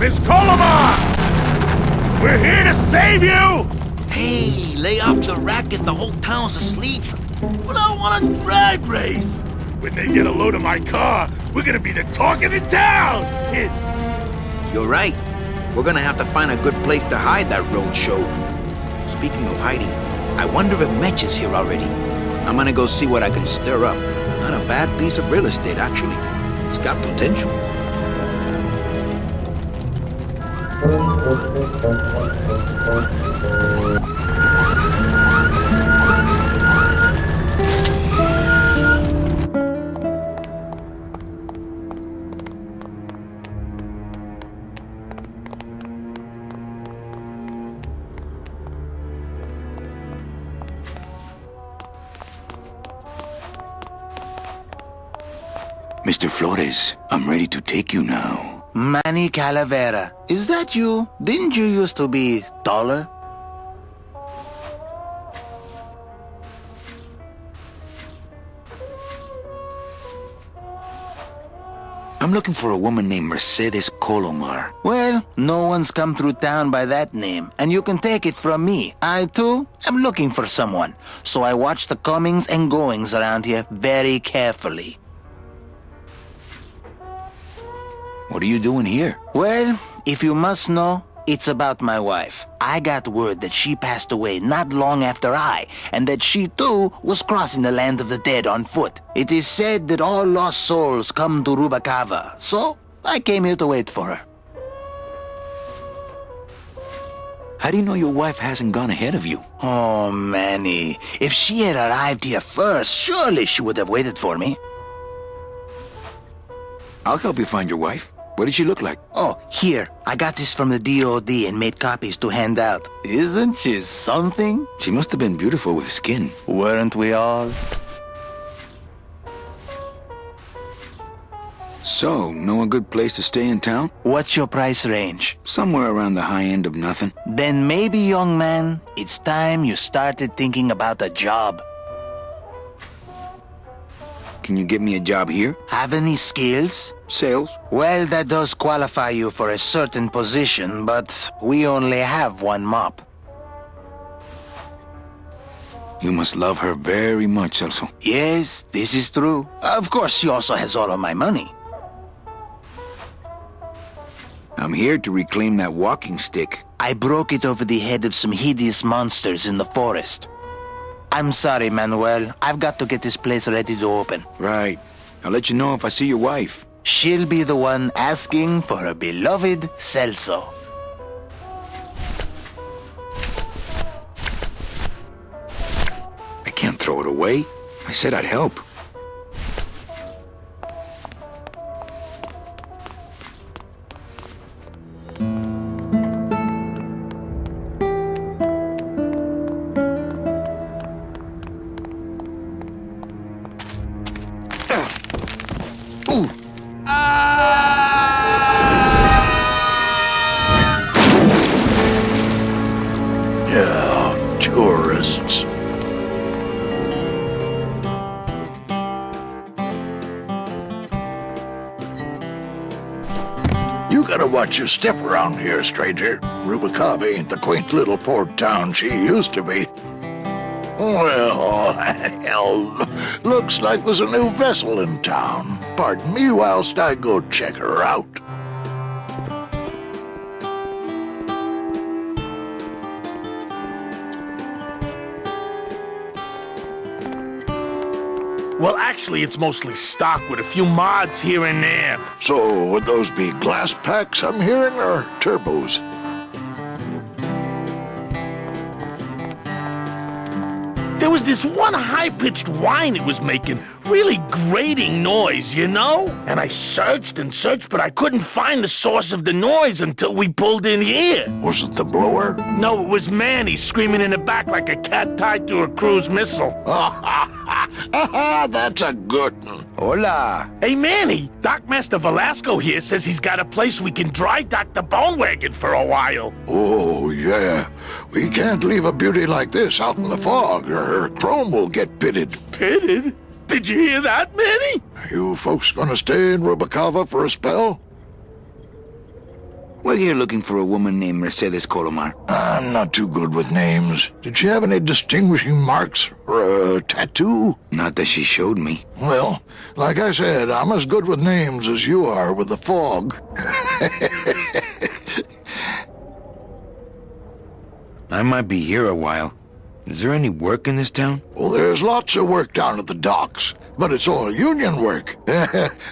Miss Colomar! We're here to save you! Hey, lay off your racket, the whole town's asleep. But I want a drag race. When they get a load of my car, we're gonna be the talk of the town! You're right. We're gonna have to find a good place to hide that road show. Speaking of hiding, I wonder if Mitch is here already. I'm gonna go see what I can stir up. Not a bad piece of real estate, actually. It's got potential. Mr. Flores, I'm ready to take you now. Manny Calavera, is that you? Didn't you used to be taller? I'm looking for a woman named Mercedes Colomar. Well, no one's come through town by that name, and you can take it from me. I, too, am looking for someone, so I watch the comings and goings around here very carefully. What are you doing here? Well, if you must know, it's about my wife. I got word that she passed away not long after I, and that she too was crossing the land of the dead on foot. It is said that all lost souls come to Rubacava, so I came here to wait for her. How do you know your wife hasn't gone ahead of you? Oh, Manny, if she had arrived here first, surely she would have waited for me. I'll help you find your wife. What did she look like? Oh, here. I got this from the DOD and made copies to hand out. Isn't she something? She must have been beautiful with skin. Weren't we all? So, know a good place to stay in town? What's your price range? Somewhere around the high end of nothing. Then maybe, young man, it's time you started thinking about a job. Can you get me a job here? Have any skills? Sales? Well, that does qualify you for a certain position, but we only have one mop. You must love her very much, Celso. Yes, this is true. Of course, she also has all of my money. I'm here to reclaim that walking stick. I broke it over the head of some hideous monsters in the forest. I'm sorry, Manuel. I've got to get this place ready to open. Right. I'll let you know if I see your wife. She'll be the one asking for her beloved Celso. I can't throw it away. I said I'd help. Yeah, tourists. You gotta watch your step around here, stranger. Rubacava ain't the quaint little port town she used to be. Well, hell, looks like there's a new vessel in town. Pardon me whilst I go check her out. Well, actually, it's mostly stock with a few mods here and there. So, would those be glass packs I'm hearing, or turbos? There was this one high-pitched whine it was making, really grating noise, you know? And I searched and searched, but I couldn't find the source of the noise until we pulled in here. Was it the blower? No, it was Manny screaming in the back like a cat tied to a cruise missile. That's a good one. Hola. Hey, Manny, Dockmaster Velasco here says he's got a place we can dry dock the bone wagon for a while. Oh, yeah. We can't leave a beauty like this out in the fog, or her chrome will get pitted. Pitted? Did you hear that, Manny? You folks gonna stay in Rubacava for a spell? We're here looking for a woman named Mercedes Colomar. I'm not too good with names. Did she have any distinguishing marks or a tattoo? Not that she showed me. Well, like I said, I'm as good with names as you are with the fog. I might be here a while. Is there any work in this town? Well, there's lots of work down at the docks, but it's all union work.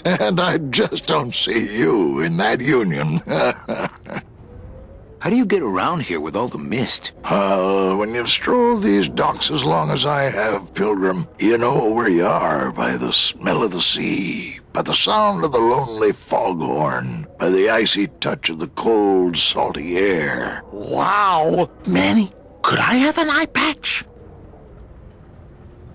And I just don't see you in that union. How do you get around here with all the mist? When you've strolled these docks as long as I have, Pilgrim, you know where you are by the smell of the sea, by the sound of the lonely foghorn, by the icy touch of the cold, salty air. Wow. Manny, could I have an eye patch?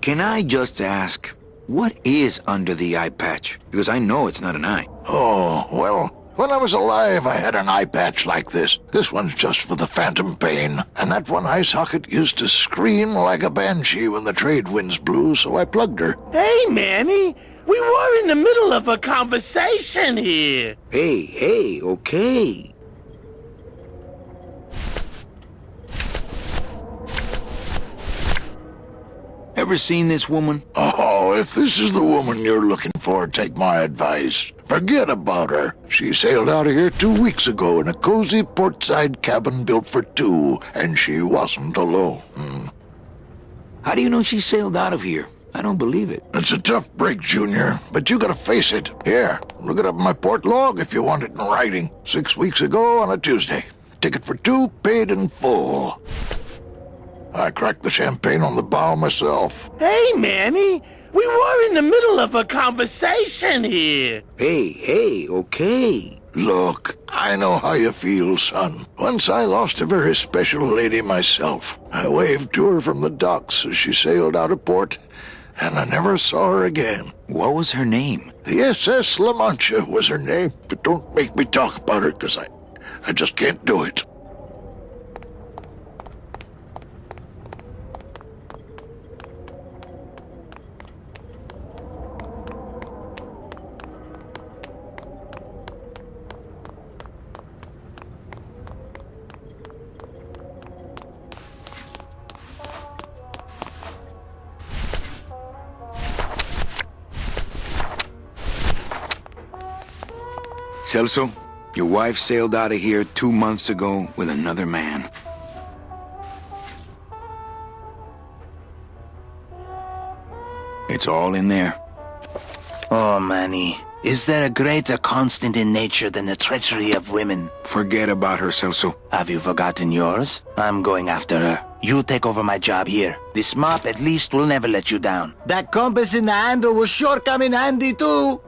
Can I just ask, what is under the eye patch? Because I know it's not an eye. Oh, well, when I was alive, I had an eye patch like this. This one's just for the phantom pain. And that one eye socket used to scream like a banshee when the trade winds blew, so I plugged her. Hey, Manny, we were in the middle of a conversation here. Hey, okay. Ever seen this woman? Oh, if this is the woman you're looking for, take my advice. Forget about her. She sailed out of here 2 weeks ago in a cozy portside cabin built for two, and she wasn't alone. How do you know she sailed out of here? I don't believe it. It's a tough break, Junior, but you gotta face it. Here, look it up in my port log if you want it in writing. 6 weeks ago on a Tuesday. Ticket for two, paid in full. I cracked the champagne on the bow myself. Hey, Manny, we were in the middle of a conversation here. Hey, okay. Look, I know how you feel, son. Once I lost a very special lady myself. I waved to her from the docks as she sailed out of port, and I never saw her again. What was her name? The SS La Mancha was her name, but don't make me talk about her, because I just can't do it. Celso, your wife sailed out of here 2 months ago with another man. It's all in there. Oh, Manny, is there a greater constant in nature than the treachery of women? Forget about her, Celso. Have you forgotten yours? I'm going after her. You take over my job here. This mop at least will never let you down. That compass in the handle will sure come in handy too.